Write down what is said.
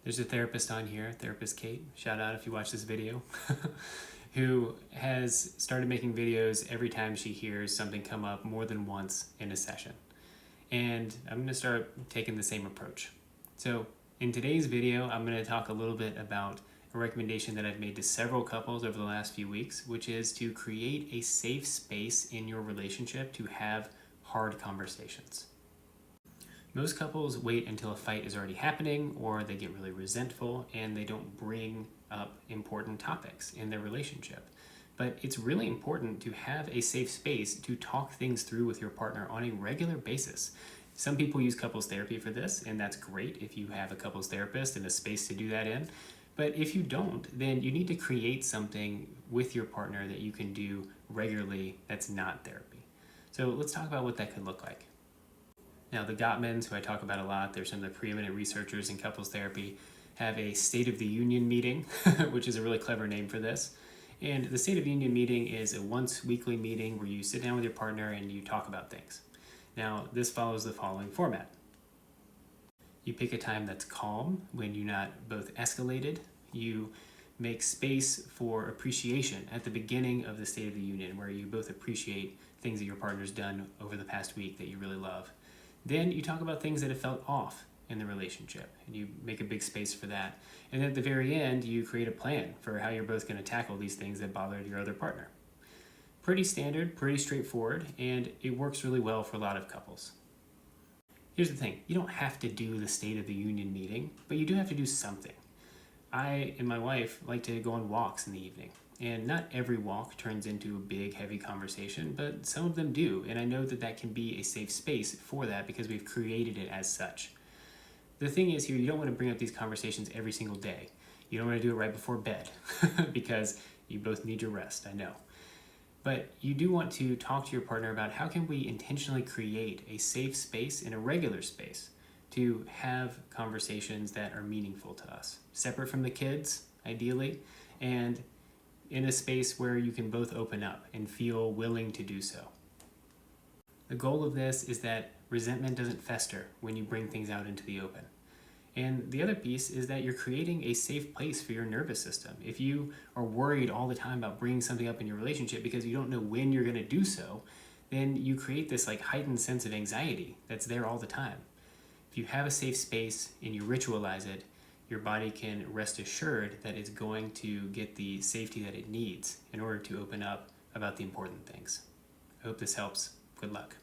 There's a therapist on here, Therapist Kate, shout out if you watch this video, who has started making videos every time she hears something come up more than once in a session. And I'm going to start taking the same approach. So in today's video, I'm going to talk a little bit about a recommendation that I've made to several couples over the last few weeks, which is to create a safe space in your relationship to have hard conversations. Most couples wait until a fight is already happening, or they get really resentful and they don't bring up important topics in their relationship. But it's really important to have a safe space to talk things through with your partner on a regular basis. Some people use couples therapy for this, and that's great if you have a couples therapist and a space to do that in. But if you don't, then you need to create something with your partner that you can do regularly that's not therapy. So let's talk about what that could look like. Now, the Gottmans, who I talk about a lot, they're some of the preeminent researchers in couples therapy, have a State of the Union meeting, which is a really clever name for this. And the State of the Union meeting is a once weekly meeting where you sit down with your partner and you talk about things. Now, this follows the following format. You pick a time that's calm when you're not both escalated. You make space for appreciation at the beginning of the State of the Union, where you both appreciate things that your partner's done over the past week that you really love. Then you talk about things that have felt off in the relationship, and you make a big space for that. And then at the very end, you create a plan for how you're both going to tackle these things that bothered your other partner. Pretty standard, pretty straightforward, and it works really well for a lot of couples. Here's the thing, you don't have to do the State of the Union meeting, but you do have to do something. I and my wife like to go on walks in the evening, and not every walk turns into a big, heavy conversation, but some of them do, and I know that that can be a safe space for that because we've created it as such. The thing is here, you don't want to bring up these conversations every single day. You don't want to do it right before bed because you both need your rest, I know. But you do want to talk to your partner about how can we intentionally create a safe space in a regular space to have conversations that are meaningful to us, separate from the kids, ideally, and in a space where you can both open up and feel willing to do so. The goal of this is that resentment doesn't fester when you bring things out into the open. And the other piece is that you're creating a safe place for your nervous system. If you are worried all the time about bringing something up in your relationship because you don't know when you're going to do so, then you create this heightened sense of anxiety that's there all the time. If you have a safe space and you ritualize it, your body can rest assured that it's going to get the safety that it needs in order to open up about the important things. I hope this helps. Good luck.